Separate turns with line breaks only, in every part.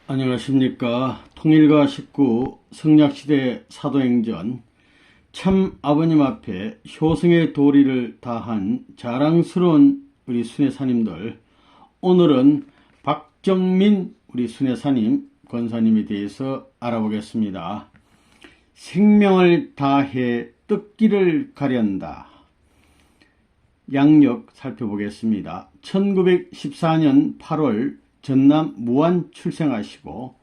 안녕하십니까. 통일가 19 성약시대 사도행전 참 아버님 앞에 효성의 도리를 다한 자랑스러운 우리 순회사님들, 오늘은 박정민 우리 순회사님 권사님에 대해서 알아보겠습니다. 생명을 다해 뜯기를 가련다. 양력 살펴보겠습니다. 1914년 8월 전남 무안 출생하시고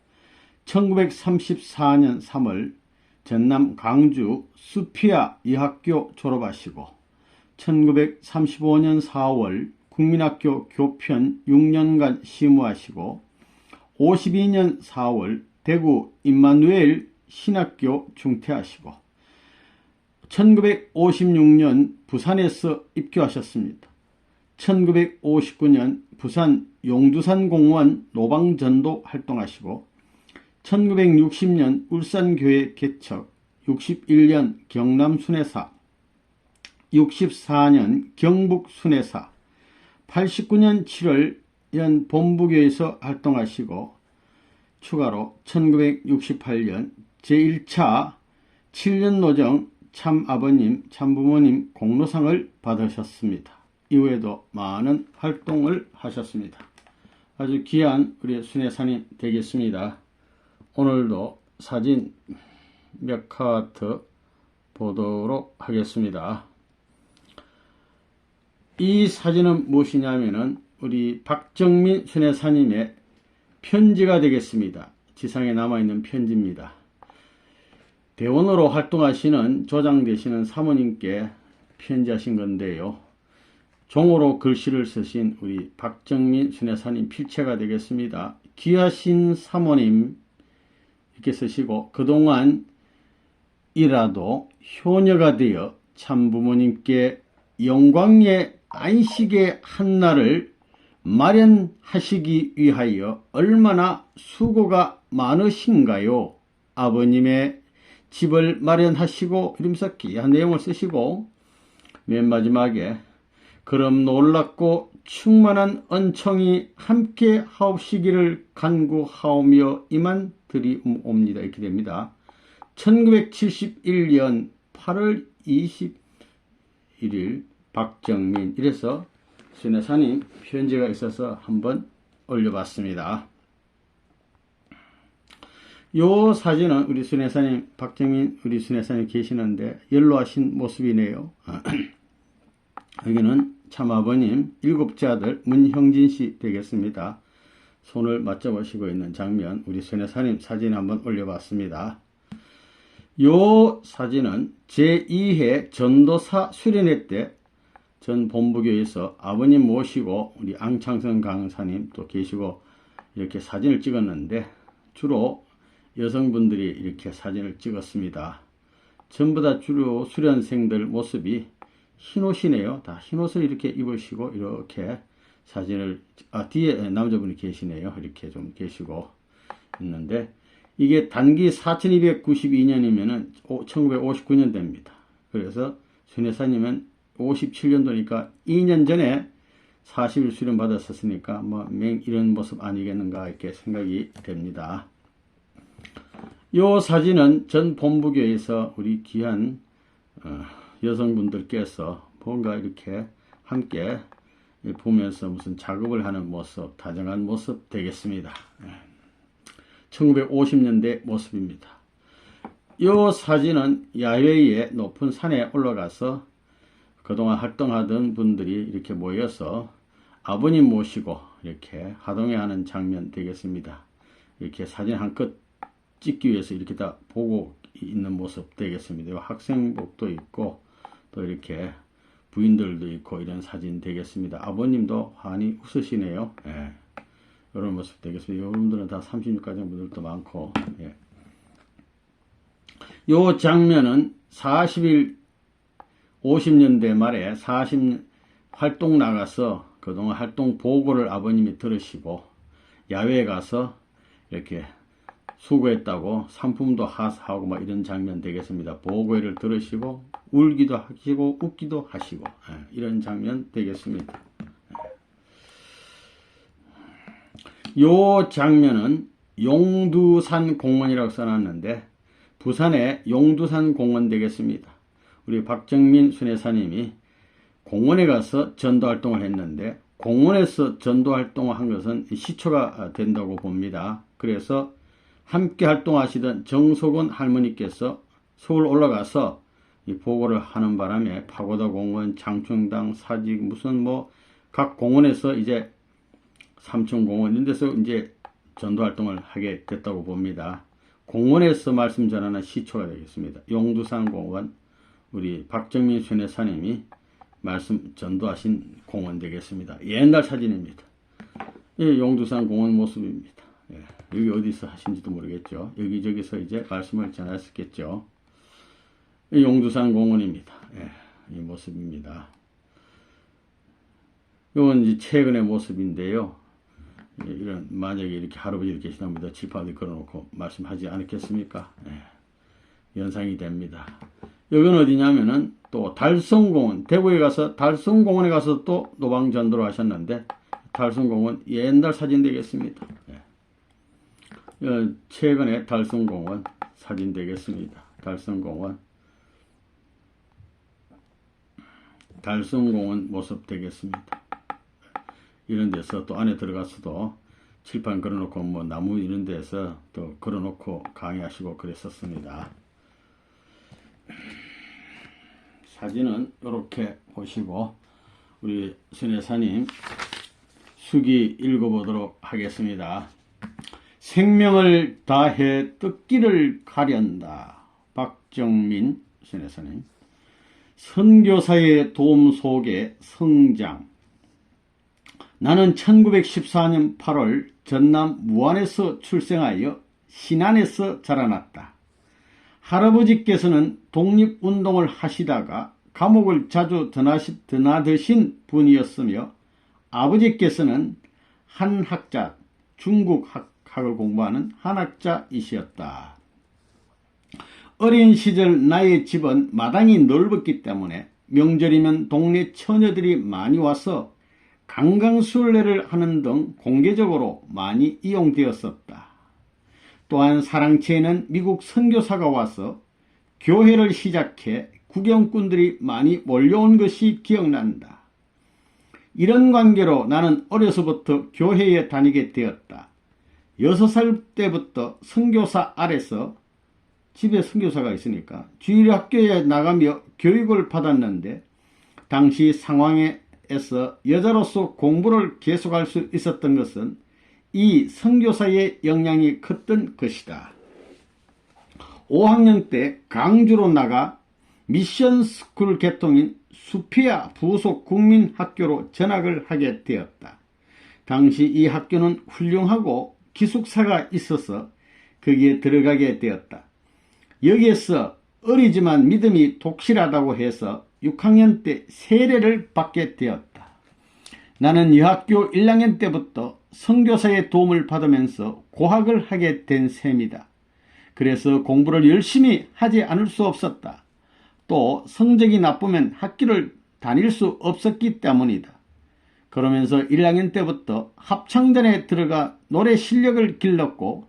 1934년 3월 전남 광주 수피아 이학교 졸업하시고 1935년 4월 국민학교 교편 6년간 시무하시고 52년 4월 대구 임마누엘 신학교 중퇴하시고 1956년 부산에서 입교하셨습니다. 1959년 부산 용두산 공원 노방전도 활동하시고 1960년 울산교회 개척, 61년 경남순회사, 64년 경북순회사, 89년 7월 현 본부교에서 활동하시고 추가로 1968년 제1차 7년노정 참아버님, 참부모님 공로상을 받으셨습니다. 이후에도 많은 활동을 하셨습니다. 아주 귀한 우리 순회사님 되겠습니다. 오늘도 사진 몇 카트 보도록 하겠습니다. 이 사진은 무엇이냐면은 우리 박정민 순회사님의 편지가 되겠습니다. 지상에 남아있는 편지입니다. 대원으로 활동하시는 조장 되시는 사모님께 편지하신 건데요. 종으로 글씨를 쓰신 우리 박정민 순회사님 필체가 되겠습니다. 귀하신 사모님 이렇게 쓰시고, 그동안 이라도 효녀가 되어 참부모님께 영광의 안식의 한날을 마련하시기 위하여 얼마나 수고가 많으신가요? 아버님의 집을 마련하시고, 이러면서 귀한 내용을 쓰시고, 맨 마지막에 그럼 놀랍고 충만한恩청이 함께 하옵시기를 간구하오며 이만 드리옵니다. 이렇게 됩니다. 1971년 8월 21일 박정민, 이래서 순회사님 편지가 있어서 한번 올려봤습니다. 요 사진은 우리 순회사님 박정민 우리 순회사님 계시는데 연로하신 모습이네요. 여기는 참아버님 7째 아들 문형진씨 되겠습니다. 손을 맞잡으시고 있는 장면, 우리 순회사님 사진 한번 올려봤습니다. 요 사진은 제2회 전도사 수련회 때 전 본부교에서 아버님 모시고 우리 앙창성 강사님 또 계시고 이렇게 사진을 찍었는데, 주로 여성분들이 이렇게 사진을 찍었습니다. 전부 다 주로 수련생들 모습이 흰옷이네요. 다 흰옷을 이렇게 입으시고 이렇게 사진을, 뒤에 남자분이 계시네요. 이렇게 좀 계시고 있는데, 이게 단기 4292년이면은 1959년 됩니다. 그래서 순회사님은 57년도니까 2년 전에 40일 수련 받았었으니까 이런 모습 아니겠는가 이렇게 생각이 됩니다. 요 사진은 전 본부교에서 우리 귀한 여성분들께서 뭔가 이렇게 함께 보면서 무슨 작업을 하는 모습, 다정한 모습 되겠습니다. 1950년대 모습입니다. 이 사진은 야외의 높은 산에 올라가서 그동안 활동하던 분들이 이렇게 모여서 아버님 모시고 이렇게 하동회 하는 장면 되겠습니다. 이렇게 사진 한 컷 찍기 위해서 이렇게 다 보고 있는 모습 되겠습니다. 학생복도 있고 또 이렇게 부인들도 있고 이런 사진 되겠습니다. 아버님도 환히 웃으시네요. 예. 이런 모습 되겠습니다. 여러분들은 다 36가정 분들도 많고, 예. 요 장면은 50년대 말에 40 활동 나가서 그동안 활동 보고를 아버님이 들으시고 야외에 가서 이렇게 수고했다고 상품도 하고 막 이런 장면 되겠습니다. 보고회를 들으시고 울기도 하시고 웃기도 하시고, 이런 장면 되겠습니다. 요 장면은 용두산 공원이라고 써놨는데 부산의 용두산 공원 되겠습니다. 우리 박정민 순회사님이 공원에 가서 전도활동을 했는데 공원에서 전도활동을 한 것은 시초가 된다고 봅니다. 그래서 함께 활동하시던 정석원 할머니께서 서울 올라가서 이 보고를 하는 바람에 파고다 공원, 장충당, 사직 무슨 뭐 각 공원에서 이제 삼천공원 이런 데서 이제 전도활동을 하게 됐다고 봅니다. 공원에서 말씀 전하는 시초가 되겠습니다. 용두산 공원, 우리 박정민 순회사님이 말씀 전도하신 공원 되겠습니다. 옛날 사진입니다. 이 용두산 공원 모습입니다. 예, 여기 어디서 하신지도 모르겠죠. 여기저기서 이제 말씀을 전하셨겠죠. 이 용두산 공원입니다. 예, 이 모습입니다. 이건 이제 최근의 모습인데요. 예, 이런 만약에 이렇게 할아버지들 계시다면 지파들 걸어놓고 말씀하지 않겠습니까? 예, 연상이 됩니다. 여기는 어디냐면은 또 달성공원, 대구에 가서 달성공원에 가서 또 노방전도를 하셨는데 달성공원 옛날 사진 되겠습니다. 예. 최근에 달성공원 사진 되겠습니다. 달성공원 모습 되겠습니다. 이런 데서 또 안에 들어가서도 칠판 걸어놓고 뭐 나무 이런 데서 또 걸어놓고 강의하시고 그랬었습니다. 사진은 이렇게 보시고 우리 순회사님 수기 읽어보도록 하겠습니다. 생명을 다해 뜯기를 가련다. 박정민 순회사님. 선교사의 도움 속에 성장. 나는 1914년 8월 전남 무안에서 출생하여 신안에서 자라났다. 할아버지께서는 독립운동을 하시다가 감옥을 자주 드나드신 분이었으며 아버지께서는 한학자, 중국학을 공부하는 한학자이시었다. 어린 시절 나의 집은 마당이 넓었기 때문에 명절이면 동네 처녀들이 많이 와서 강강술래를 하는 등 공개적으로 많이 이용되었었다. 또한 사랑채에는 미국 선교사가 와서 교회를 시작해 구경꾼들이 많이 몰려온 것이 기억난다. 이런 관계로 나는 어려서부터 교회에 다니게 되었다. 6살 때부터 선교사 아래서 집에 선교사가 있으니까 주일학교에 나가며 교육을 받았는데 당시 상황에서 여자로서 공부를 계속할 수 있었던 것은 이 선교사의 영향이 컸던 것이다. 5학년 때 강주로 나가 미션스쿨 개통인 수피아 부속 국민학교로 전학을 하게 되었다. 당시 이 학교는 훌륭하고 기숙사가 있어서 거기에 들어가게 되었다. 여기에서 어리지만 믿음이 독실하다고 해서 6학년 때 세례를 받게 되었다. 나는 여학교 1학년 때부터 선교사의 도움을 받으면서 고학을 하게 된 셈이다. 그래서 공부를 열심히 하지 않을 수 없었다. 또 성적이 나쁘면 학교를 다닐 수 없었기 때문이다. 그러면서 1학년 때부터 합창단에 들어가 노래 실력을 길렀고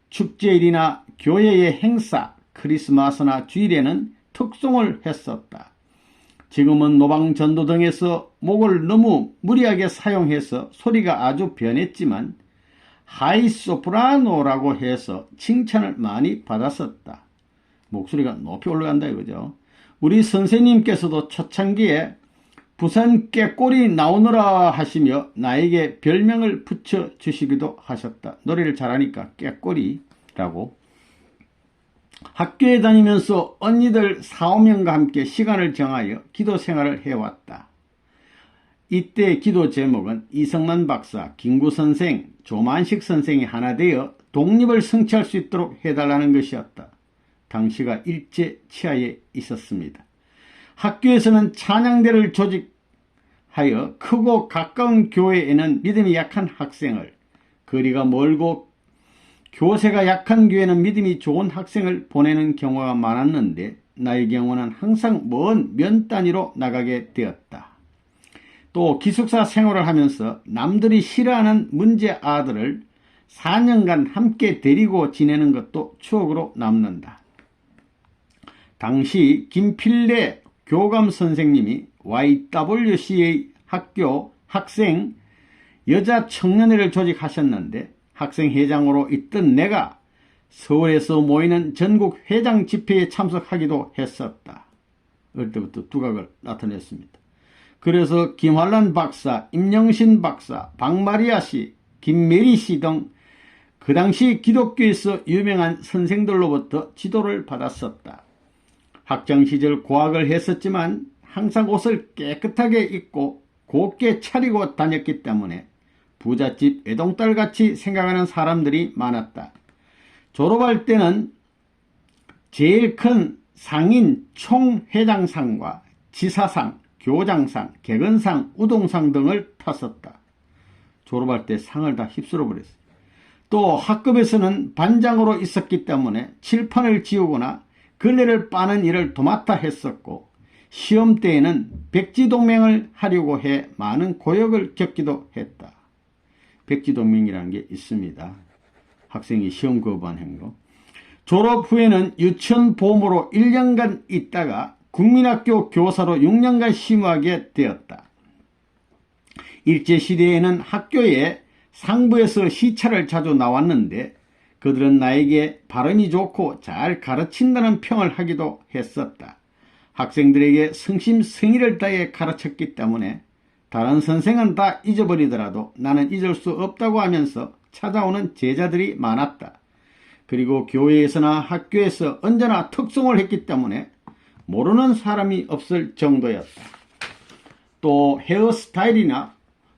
축제일이나 교회의 행사, 크리스마스나 주일에는 특송을 했었다. 지금은 노방전도 등에서 목을 너무 무리하게 사용해서 소리가 아주 변했지만 하이소프라노라고 해서 칭찬을 많이 받았었다. 목소리가 높이 올라간다 이거죠. 우리 선생님께서도 초창기에 부산 깨꼬리 나오너라 하시며 나에게 별명을 붙여주시기도 하셨다. 노래를 잘하니까 깨꼬리라고. 학교에 다니면서 언니들 4~5명과 함께 시간을 정하여 기도 생활을 해왔다. 이때 기도 제목은 이성만 박사, 김구 선생, 조만식 선생이 하나 되어 독립을 성취할 수 있도록 해달라는 것이었다. 당시가 일제 치하에 있었습니다. 학교에서는 찬양대를 조직하여 크고 가까운 교회에는 믿음이 약한 학생을, 거리가 멀고 교세가 약한 교회는 믿음이 좋은 학생을 보내는 경우가 많았는데 나의 경우는 항상 먼 면 단위로 나가게 되었다. 또 기숙사 생활을 하면서 남들이 싫어하는 문제 아들을 4년간 함께 데리고 지내는 것도 추억으로 남는다. 당시 김필래 교감 선생님이 YWCA 학교 학생 여자 청년회를 조직하셨는데 학생회장으로 있던 내가 서울에서 모이는 전국 회장 집회에 참석하기도 했었다. 어릴 때부터 두각을 나타냈습니다. 그래서 김환란 박사, 임영신 박사, 박마리아 씨, 김메리 씨 등 그 당시 기독교에서 유명한 선생들로부터 지도를 받았었다. 학창시절 고학을 했었지만 항상 옷을 깨끗하게 입고 곱게 차리고 다녔기 때문에 부잣집 외동딸같이 생각하는 사람들이 많았다. 졸업할 때는 제일 큰 상인 총회장상과 지사상, 교장상, 개근상, 우동상 등을 탔었다. 졸업할 때 상을 다 휩쓸어 버렸어요. 또 학급에서는 반장으로 있었기 때문에 칠판을 지우거나 걸레를 빠는 일을 도맡아 했었고 시험 때에는 백지동맹을 하려고 해 많은 고역을 겪기도 했다. 백지동맹이라는 게 있습니다. 학생이 시험 거부한 거. 졸업 후에는 유치원보험으로 1년간 있다가 국민학교 교사로 6년간 심의하게 되었다. 일제시대에는 학교에 상부에서 시차를 자주 나왔는데 그들은 나에게 발음이 좋고 잘 가르친다는 평을 하기도 했었다. 학생들에게 성심성의를 다해 가르쳤기 때문에 다른 선생은 다 잊어버리더라도 나는 잊을 수 없다고 하면서 찾아오는 제자들이 많았다. 그리고 교회에서나 학교에서 언제나 특송을 했기 때문에 모르는 사람이 없을 정도였다. 또 헤어스타일이나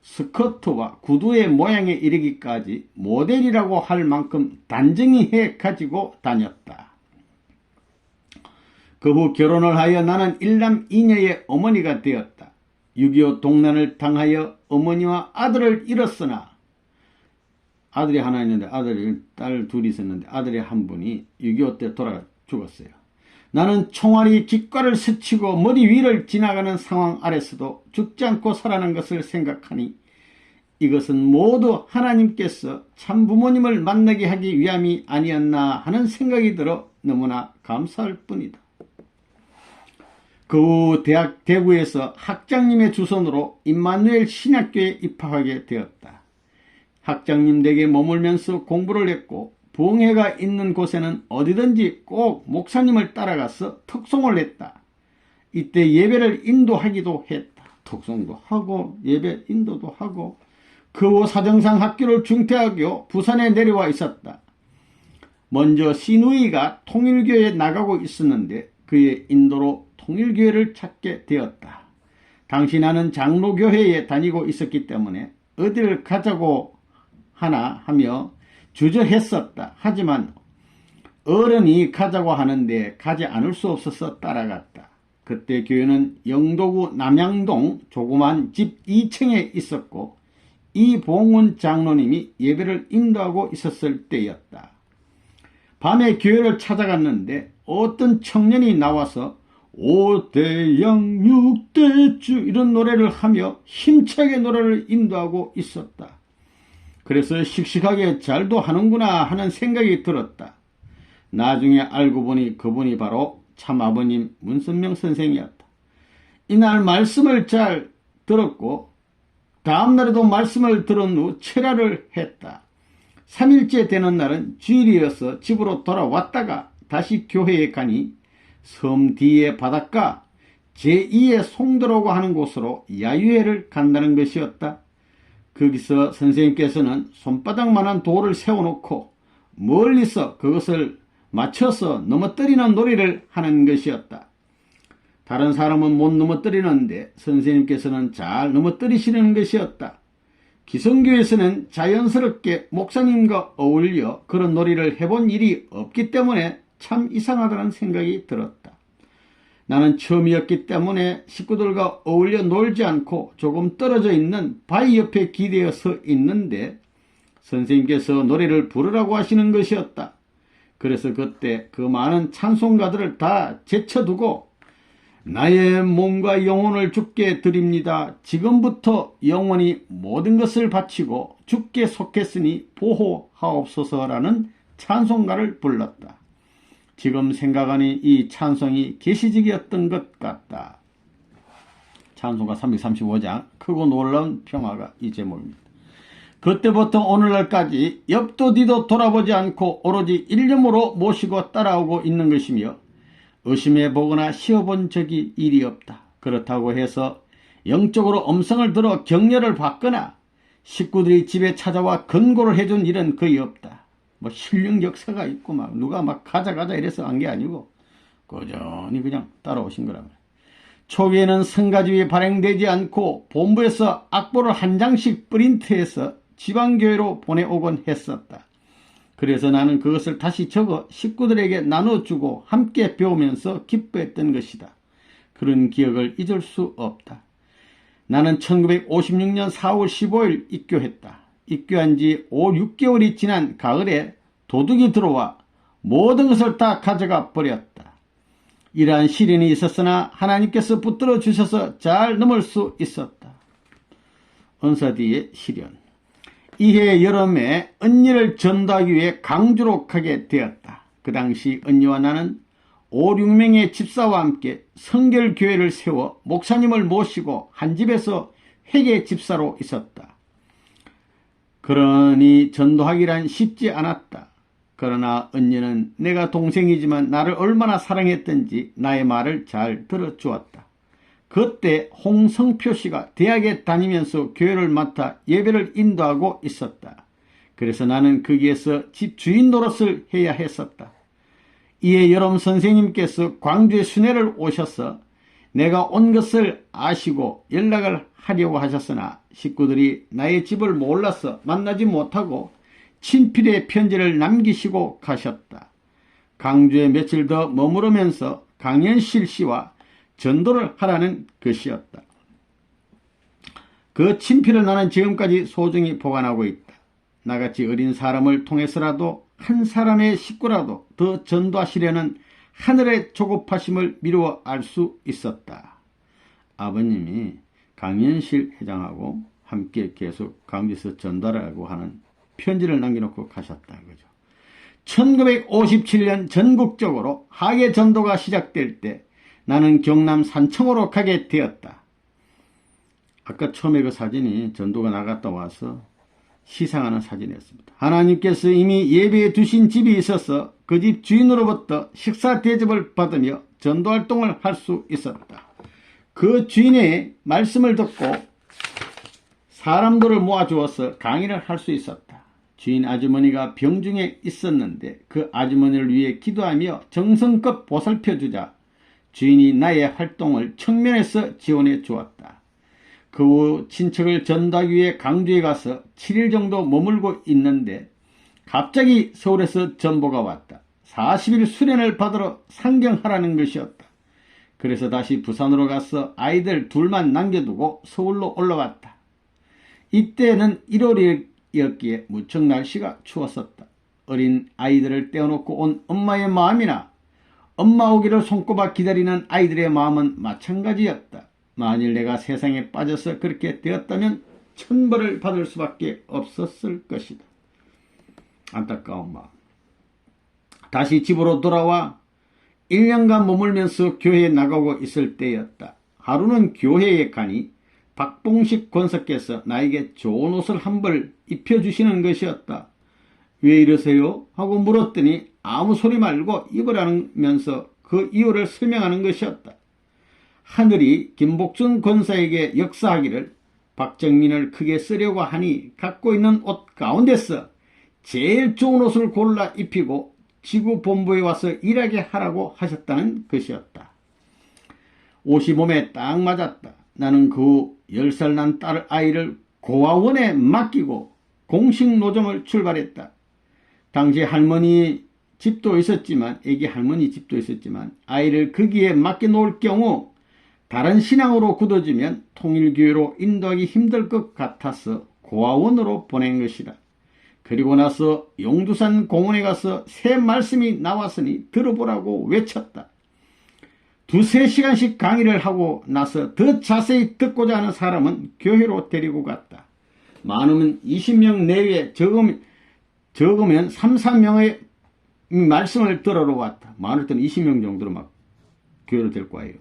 스커트와 구두의 모양에 이르기까지 모델이라고 할 만큼 단정히 해 가지고 다녔다. 그 후 결혼을 하여 나는 일남 이녀의 어머니가 되었다. 6.25 동란을 당하여 어머니와 아들을 잃었으나 아들이 하나 있는데 딸 둘이 있었는데 아들이 한 분이 6.25 때 돌아가 죽었어요. 나는 총알이 귓가를 스치고 머리 위를 지나가는 상황 아래서도 죽지 않고 살아난 것을 생각하니 이것은 모두 하나님께서 참 부모님을 만나게 하기 위함이 아니었나 하는 생각이 들어 너무나 감사할 뿐이다. 그 후 대학 대구에서 학장님의 주선으로 임마누엘 신학교에 입학하게 되었다. 학장님 댁에 머물면서 공부를 했고 부흥회가 있는 곳에는 어디든지 꼭 목사님을 따라가서 특송을 했다. 이때 예배를 인도하기도 했다. 특송도 하고 예배 인도도 하고 그 후 사정상 학교를 중퇴하고 부산에 내려와 있었다. 먼저 시누이가 통일교회에 나가고 있었는데 그의 인도로 통일교회를 찾게 되었다. 당시 나는 장로교회에 다니고 있었기 때문에 어디를 가자고 하나 하며 주저했었다. 하지만 어른이 가자고 하는데 가지 않을 수 없어서 따라갔다. 그때 교회는 영도구 남양동 조그만 집 2층에 있었고 이봉훈 장로님이 예배를 인도하고 있었을 때였다. 밤에 교회를 찾아갔는데 어떤 청년이 나와서 5대양 6대주 이런 노래를 하며 힘차게 노래를 인도하고 있었다. 그래서 씩씩하게 잘도 하는구나 하는 생각이 들었다. 나중에 알고 보니 그분이 바로 참아버님 문선명 선생이었다. 이날 말씀을 잘 들었고 다음날에도 말씀을 들은 후 철야를 했다. 3일째 되는 날은 주일이어서 집으로 돌아왔다가 다시 교회에 가니 섬 뒤의 바닷가 제2의 송도라고 하는 곳으로 야유회를 간다는 것이었다. 거기서 선생님께서는 손바닥만한 돌을 세워놓고 멀리서 그것을 맞춰서 넘어뜨리는 놀이를 하는 것이었다. 다른 사람은 못 넘어뜨리는데 선생님께서는 잘 넘어뜨리시는 것이었다. 기성교에서는 자연스럽게 목사님과 어울려 그런 놀이를 해본 일이 없기 때문에 참 이상하다는 생각이 들었다. 나는 처음이었기 때문에 식구들과 어울려 놀지 않고 조금 떨어져 있는 바위 옆에 기대어 서 있는데 선생님께서 노래를 부르라고 하시는 것이었다. 그래서 그때 그 많은 찬송가들을 다 제쳐두고 나의 몸과 영혼을 주께 드립니다. 지금부터 영원히 모든 것을 바치고 주께 속했으니 보호하옵소서라는 찬송가를 불렀다. 지금 생각하니 이 찬송이 계시직이었던 것 같다. 찬송가 335장 크고 놀라운 평화가 이 제목입니다. 그때부터 오늘날까지 옆도 뒤도 돌아보지 않고 오로지 일념으로 모시고 따라오고 있는 것이며 의심해보거나 쉬어본 적이 일이 없다. 그렇다고 해서 영적으로 음성을 들어 격려를 받거나 식구들이 집에 찾아와 권고를 해준 일은 거의 없다. 뭐 신령 역사가 있고 막 누가 막 가자 이래서 한 게 아니고 꾸준히 그냥 따라오신 거라고. 초기에는 성가집이 발행되지 않고 본부에서 악보를 한 장씩 프린트해서 지방교회로 보내오곤 했었다. 그래서 나는 그것을 다시 적어 식구들에게 나눠주고 함께 배우면서 기뻐했던 것이다. 그런 기억을 잊을 수 없다. 나는 1956년 4월 15일 입교했다. 입교한 지 5, 6개월이 지난 가을에 도둑이 들어와 모든 것을 다 가져가 버렸다. 이러한 시련이 있었으나 하나님께서 붙들어 주셔서 잘 넘을 수 있었다. 은사뒤의 시련. 이해 여름에 언니를 전도하기 위해 강주로 가게 되었다. 그 당시 언니와 나는 5, 6명의 집사와 함께 성결교회를 세워 목사님을 모시고 한 집에서 회계 집사로 있었다. 그러니 전도하기란 쉽지 않았다. 그러나 언니는 내가 동생이지만 나를 얼마나 사랑했던지 나의 말을 잘 들어주었다. 그때 홍성표 씨가 대학에 다니면서 교회를 맡아 예배를 인도하고 있었다. 그래서 나는 거기에서 집 주인 노릇을 해야 했었다. 이에 여름 선생님께서 광주에 순회를 오셔서 내가 온 것을 아시고 연락을 하려고 하셨으나 식구들이 나의 집을 몰라서 만나지 못하고 친필의 편지를 남기시고 가셨다. 광주에 며칠 더 머무르면서 강현실 씨와 전도를 하라는 것이었다. 그 친필을 나는 지금까지 소중히 보관하고 있다. 나같이 어린 사람을 통해서라도 한 사람의 식구라도 더 전도하시려는 하늘의 조급하심을 미루어 알 수 있었다. 아버님이 강현실 회장하고 함께 계속 광주에서 전도하라고 하는 편지를 남겨놓고 가셨다. 그죠? 1957년 전국적으로 하계 전도가 시작될 때 나는 경남 산청으로 가게 되었다. 아까 처음에 그 사진이 전도가 나갔다 와서 시상하는 사진이었습니다. 하나님께서 이미 예배해 두신 집이 있어서 그 집 주인으로부터 식사 대접을 받으며 전도활동을 할 수 있었다. 그 주인의 말씀을 듣고 사람들을 모아주어서 강의를 할 수 있었다. 주인 아주머니가 병중에 있었는데 그 아주머니를 위해 기도하며 정성껏 보살펴주자 주인이 나의 활동을 측면에서 지원해 주었다. 그 후 친척을 전도하기 위해 강주에 가서 7일 정도 머물고 있는데 갑자기 서울에서 전보가 왔다. 40일 수련을 받으러 상경하라는 것이었다. 그래서 다시 부산으로 가서 아이들 둘만 남겨두고 서울로 올라왔다. 이때는 1월이었기에 무척 날씨가 추웠었다. 어린 아이들을 떼어놓고 온 엄마의 마음이나 엄마 오기를 손꼽아 기다리는 아이들의 마음은 마찬가지였다. 만일 내가 세상에 빠져서 그렇게 되었다면 천벌을 받을 수밖에 없었을 것이다. 안타까운 마음. 다시 집으로 돌아와 1년간 머물면서 교회에 나가고 있을 때였다. 하루는 교회에 가니 박봉식 권사께서 나에게 좋은 옷을 한 벌 입혀주시는 것이었다. 왜 이러세요? 하고 물었더니 아무 소리 말고 입으라면서 그 이유를 설명하는 것이었다. 하늘이 김복준 권사에게 역사하기를 박정민을 크게 쓰려고 하니 갖고 있는 옷 가운데서 제일 좋은 옷을 골라 입히고 지구 본부에 와서 일하게 하라고 하셨다는 것이었다. 옷이 몸에 딱 맞았다. 나는 그 10살 난 딸 아이를 고아원에 맡기고 공식 노점을 출발했다. 당시 할머니 집도 있었지만, 애기 할머니 집도 있었지만 아이를 거기에 맡겨놓을 경우 다른 신앙으로 굳어지면 통일교회로 인도하기 힘들 것 같아서 고아원으로 보낸 것이다. 그리고 나서 용두산 공원에 가서 새 말씀이 나왔으니 들어보라고 외쳤다. 두세 시간씩 강의를 하고 나서 더 자세히 듣고자 하는 사람은 교회로 데리고 갔다. 많으면 20명 내외, 적으면 3, 4명의 말씀을 들으러 왔다. 많을 때는 20명 정도로 막 교회로 데리고 와요.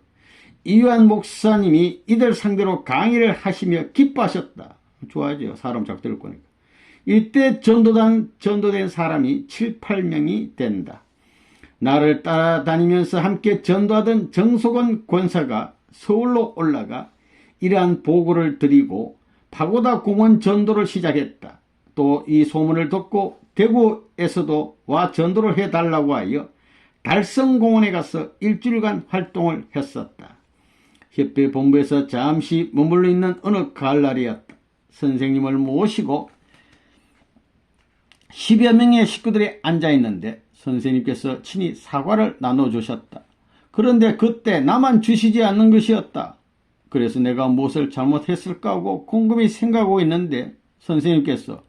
이완 목사님이 이들 상대로 강의를 하시며 기뻐하셨다. 좋아하죠. 사람 작 들을 거니까. 이때 전도된 사람이 7, 8명이 된다. 나를 따라다니면서 함께 전도하던 정석원 권사가 서울로 올라가 이러한 보고를 드리고 파고다 공원 전도를 시작했다. 또 이 소문을 듣고 대구에서도 와 전도를 해달라고 하여 달성공원에 가서 일주일간 활동을 했었다. 협회 본부에서 잠시 머물러 있는 어느 가을날이었다. 선생님을 모시고 10여 명의 식구들이 앉아있는데 선생님께서 친히 사과를 나눠주셨다. 그런데 그때 나만 주시지 않는 것이었다. 그래서 내가 무엇을 잘못했을까 하고 곰곰이 생각하고 있는데 선생님께서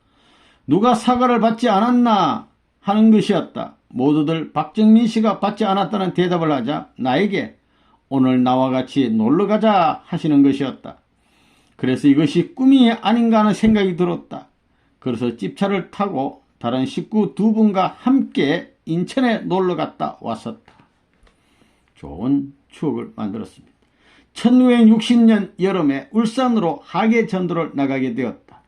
누가 사과를 받지 않았나 하는 것이었다. 모두들 박정민 씨가 받지 않았다는 대답을 하자 나에게 오늘 나와 같이 놀러가자 하시는 것이었다. 그래서 이것이 꿈이 아닌가 하는 생각이 들었다. 그래서 집차를 타고 다른 식구 2분과 함께 인천에 놀러갔다 왔었다. 좋은 추억을 만들었습니다. 1960년 여름에 울산으로 하계 전도를 나가게 되었다.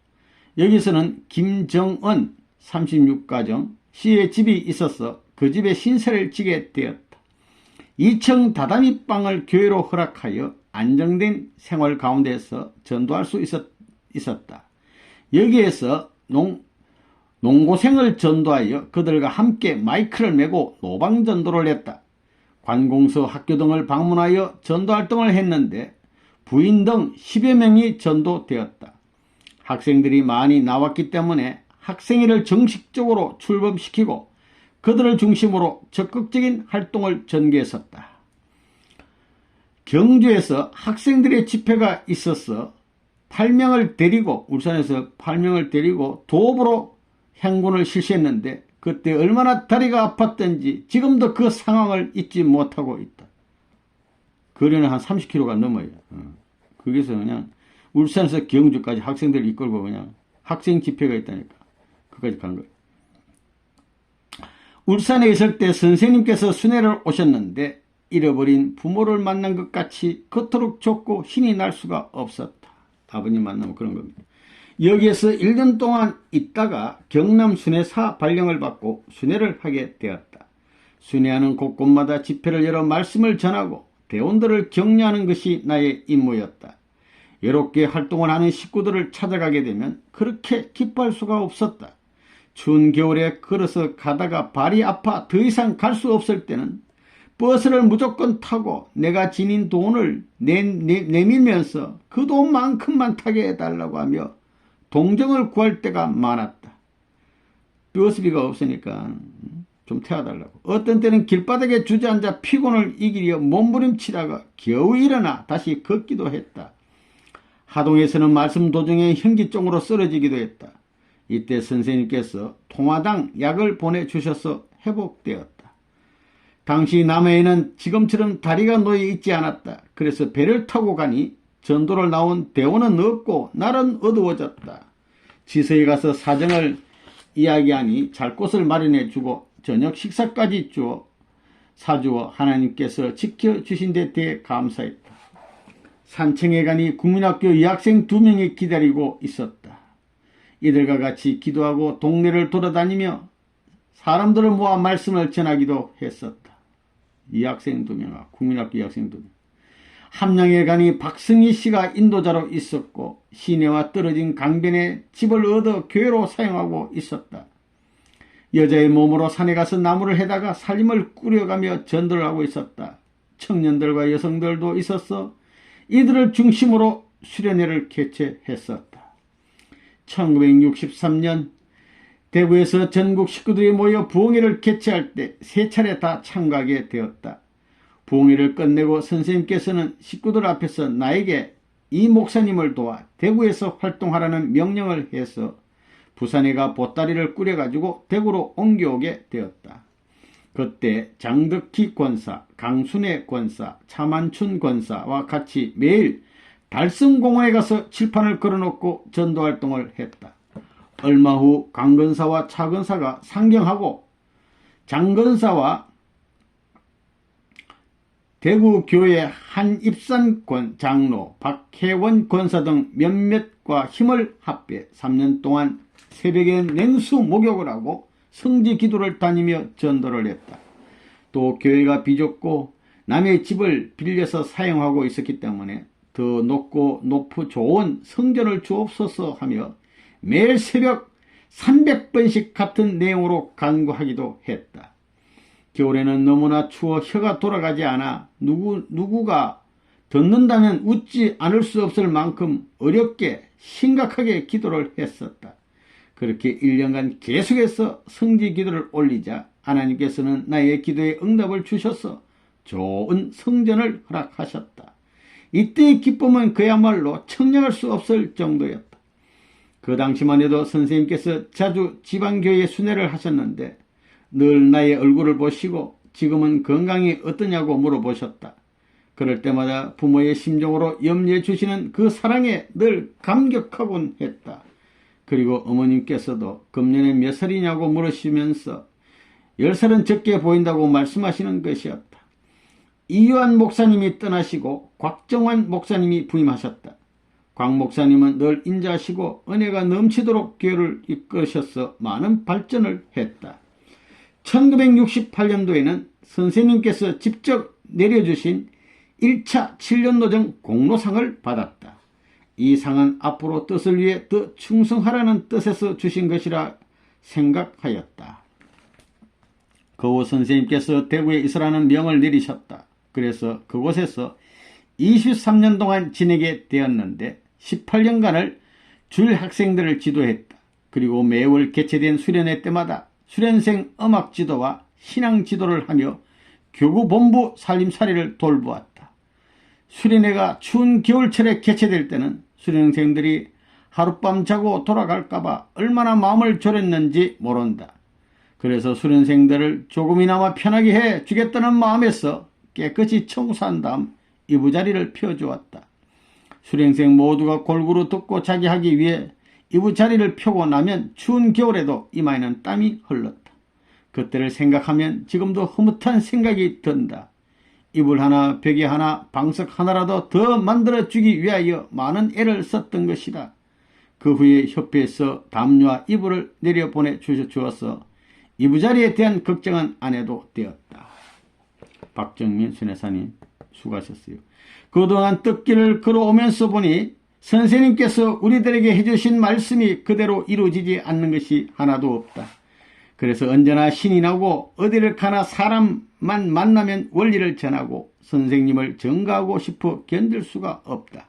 여기서는 김정은 36가정 씨의 집이 있어서 그 집에 신세를 지게 되었다. 2층 다다미방을 교회로 허락하여 안정된 생활 가운데서 전도할 수 있었다. 여기에서 농고생을 전도하여 그들과 함께 마이크를 메고 노방전도를 했다. 관공서 학교 등을 방문하여 전도활동을 했는데 부인 등 10여 명이 전도되었다. 학생들이 많이 나왔기 때문에 학생회를 정식적으로 출범시키고 그들을 중심으로 적극적인 활동을 전개했었다. 경주에서 학생들의 집회가 있어서 8명을 데리고 울산에서 8명을 데리고 도읍으로 행군을 실시했는데 그때 얼마나 다리가 아팠던지 지금도 그 상황을 잊지 못하고 있다. 거리는 한 30km가 넘어요. 거기서 그냥 울산에서 경주까지 학생들을 이끌고 그냥 학생 집회가 있다니까. 그까지 간 거예요. 울산에 있을 때 선생님께서 순회를 오셨는데 잃어버린 부모를 만난 것 같이 그토록 좋고 신이 날 수가 없었다. 아버님 만나면 그런 겁니다. 여기에서 1년 동안 있다가 경남 순회사 발령을 받고 순회를 하게 되었다. 순회하는 곳곳마다 집회를 열어 말씀을 전하고 대원들을 격려하는 것이 나의 임무였다. 외롭게 활동을 하는 식구들을 찾아가게 되면 그렇게 기뻐할 수가 없었다. 추운 겨울에 걸어서 가다가 발이 아파 더 이상 갈 수 없을 때는 버스를 무조건 타고 내가 지닌 돈을 내밀면서 그 돈만큼만 타게 해달라고 하며 동정을 구할 때가 많았다. 버스비가 없으니까 좀 태워달라고. 어떤 때는 길바닥에 주저앉아 피곤을 이기려 몸부림치다가 겨우 일어나 다시 걷기도 했다. 하동에서는 말씀 도중에 현기증으로 쓰러지기도 했다. 이때 선생님께서 통화당 약을 보내주셔서 회복되었다. 당시 남해에는 지금처럼 다리가 놓여 있지 않았다. 그래서 배를 타고 가니 전도를 나온 대원은 없고 날은 어두워졌다. 지서에 가서 사정을 이야기하니 잘 곳을 마련해주고 저녁 식사까지 사주어 하나님께서 지켜주신 데 대해 감사했다. 산청에 가니 국민학교 여학생 2명이 기다리고 있었다. 이들과 같이 기도하고 동네를 돌아다니며 사람들을 모아 말씀을 전하기도 했었다. 여학생 2명, 국민학교 여학생 2명. 함양에 가니 박승희 씨가 인도자로 있었고 시내와 떨어진 강변에 집을 얻어 교회로 사용하고 있었다. 여자의 몸으로 산에 가서 나무를 해다가 살림을 꾸려가며 전도를 하고 있었다. 청년들과 여성들도 있었어 이들을 중심으로 수련회를 개최했었다. 1963년 대구에서 전국 식구들이 모여 부흥회를 개최할 때 3차례 다 참가하게 되었다. 부흥회를 끝내고 선생님께서는 식구들 앞에서 나에게 이 목사님을 도와 대구에서 활동하라는 명령을 해서 부산에 가 보따리를 꾸려가지고 대구로 옮겨오게 되었다. 그때 장덕희 권사, 강순애 권사, 차만춘 권사와 같이 매일 달성공원에 가서 칠판을 걸어놓고 전도활동을 했다. 얼마 후 강건사와 차건사가 상경하고 장건사와 대구교회 한입산권 장로 박혜원 권사 등 몇몇과 힘을 합해 3년 동안 새벽에 냉수 목욕을 하고 성지 기도를 다니며 전도를 했다. 또 교회가 비좁고 남의 집을 빌려서 사용하고 있었기 때문에 더 높고 높고 좋은 성전을 주옵소서 하며 매일 새벽 300번씩 같은 내용으로 간구하기도 했다. 겨울에는 너무나 추워 혀가 돌아가지 않아 누구가 듣는다면 웃지 않을 수 없을 만큼 어렵게 심각하게 기도를 했었다. 그렇게 1년간 계속해서 성지 기도를 올리자 하나님께서는 나의 기도에 응답을 주셔서 좋은 성전을 허락하셨다. 이때의 기쁨은 그야말로 청량할 수 없을 정도였다. 그 당시만 해도 선생님께서 자주 지방교회에 순회를 하셨는데 늘 나의 얼굴을 보시고 지금은 건강이 어떠냐고 물어보셨다. 그럴 때마다 부모의 심정으로 염려해 주시는 그 사랑에 늘 감격하곤 했다. 그리고 어머님께서도 금년에 몇 살이냐고 물으시면서 10살은 적게 보인다고 말씀하시는 것이었다. 이유한 목사님이 떠나시고 곽정환 목사님이 부임하셨다. 곽 목사님은 늘 인자하시고 은혜가 넘치도록 교회를 이끄셔서 많은 발전을 했다. 1968년도에는 선생님께서 직접 내려주신 1차 7년도정 공로상을 받았다. 이 상은 앞으로 뜻을 위해 더 충성하라는 뜻에서 주신 것이라 생각하였다. 그 후 선생님께서 대구에 있으라는 명을 내리셨다. 그래서 그곳에서 23년 동안 지내게 되었는데 18년간을 줄 학생들을 지도했다. 그리고 매월 개최된 수련회 때마다 수련생 음악 지도와 신앙 지도를 하며 교구 본부 살림살이를 돌보았다. 수련회가 추운 겨울철에 개최될 때는 수련생들이 하룻밤 자고 돌아갈까봐 얼마나 마음을 졸였는지 모른다. 그래서 수련생들을 조금이나마 편하게 해 주겠다는 마음에서 깨끗이 청소한 다음 이부자리를 펴주었다. 수련생 모두가 골고루 듣고 자기 하기 위해 이부자리를 펴고 나면 추운 겨울에도 이마에는 땀이 흘렀다. 그때를 생각하면 지금도 흐뭇한 생각이 든다. 이불 하나, 베개 하나, 방석 하나라도 더 만들어주기 위하여 많은 애를 썼던 것이다. 그 후에 협회에서 담요와 이불을 내려보내 주어서 이부자리에 대한 걱정은 안 해도 되었다. 박정민 순회사님 수고하셨어요. 그동안 뜻길을 걸어오면서 보니 선생님께서 우리들에게 해주신 말씀이 그대로 이루어지지 않는 것이 하나도 없다. 그래서 언제나 신이 나고 어디를 가나 사람만 만나면 원리를 전하고 선생님을 전가하고 싶어 견딜 수가 없다.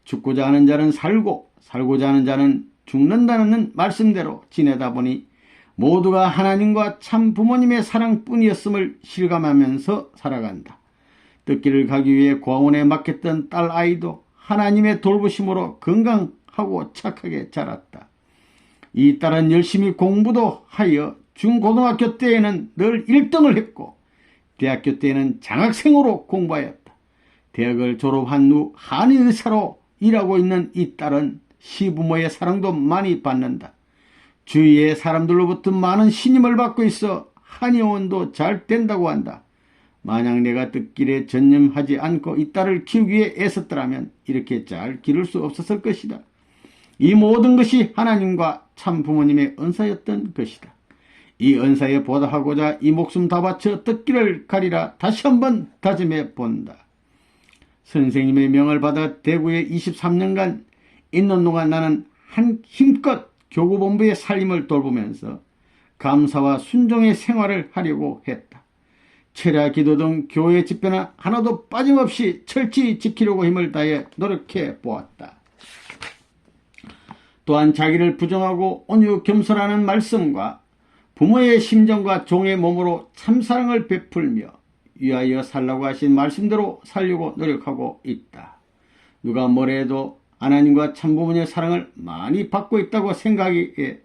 죽고자 하는 자는 살고 살고자 하는 자는 죽는다는 말씀대로 지내다 보니 모두가 하나님과 참 부모님의 사랑뿐이었음을 실감하면서 살아간다. 뜻길을 가기 위해 고아원에 맡겼던 딸 아이도 하나님의 돌보심으로 건강하고 착하게 자랐다. 이 딸은 열심히 공부도 하여 중고등학교 때에는 늘 1등을 했고 대학교 때에는 장학생으로 공부하였다. 대학을 졸업한 후 한의사로 일하고 있는 이 딸은 시부모의 사랑도 많이 받는다. 주위의 사람들로부터 많은 신임을 받고 있어 한의원도 잘 된다고 한다. 만약 내가 뜻길에 전념하지 않고 이 딸을 키우기 위해 애썼더라면 이렇게 잘 기를 수 없었을 것이다. 이 모든 것이 하나님과 참 부모님의 은사였던 것이다. 이 은사에 보답하고자 이 목숨 다 바쳐 뜻길을 가리라 다시 한번 다짐해 본다. 선생님의 명을 받아 대구에 23년간 있는 동안 나는 힘껏 교구본부의 살림을 돌보면서 감사와 순종의 생활을 하려고 했다. 철야 기도 등 교회 집회는 하나도 빠짐없이 철저히 지키려고 힘을 다해 노력해 보았다. 또한 자기를 부정하고 온유 겸손하는 말씀과 부모의 심정과 종의 몸으로 참사랑을 베풀며 위하여 살라고 하신 말씀대로 살려고 노력하고 있다. 누가 뭐래도 하나님과 참부모님의 사랑을 많이 받고 있다고 생각하기에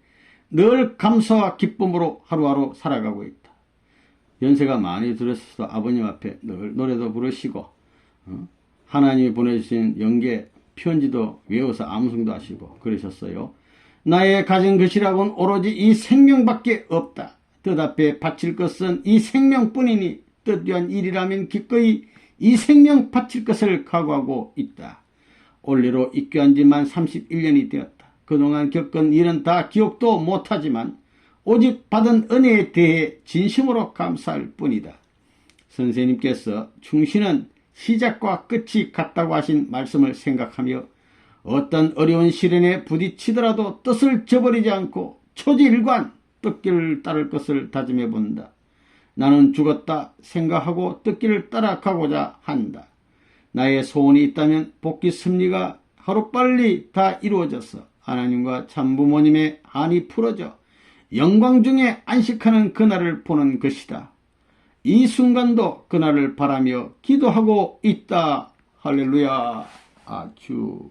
늘 감사와 기쁨으로 하루하루 살아가고 있다. 연세가 많이 들으셔서 아버님 앞에 늘 노래도 부르시고 하나님이 보내주신 영계 편지도 외워서 암송도 하시고 그러셨어요. 나의 가진 것이라고는 오로지 이 생명밖에 없다. 뜻 앞에 바칠 것은 이 생명뿐이니 뜻 위한 일이라면 기꺼이 이 생명 바칠 것을 각오하고 있다. 올해로 입교한 지만 31년이 되었다. 그동안 겪은 일은 다 기억도 못하지만 오직 받은 은혜에 대해 진심으로 감사할 뿐이다. 선생님께서 충신은 시작과 끝이 같다고 하신 말씀을 생각하며 어떤 어려운 시련에 부딪히더라도 뜻을 저버리지 않고 초지일관 뜻길을 따를 것을 다짐해 본다. 나는 죽었다 생각하고 뜻길을 따라가고자 한다. 나의 소원이 있다면 복귀 섭리가 하루빨리 다 이루어져서 하나님과 참부모님의 한이 풀어져 영광 중에 안식하는 그날을 보는 것이다. 이 순간도 그날을 바라며 기도하고 있다. 할렐루야. 아주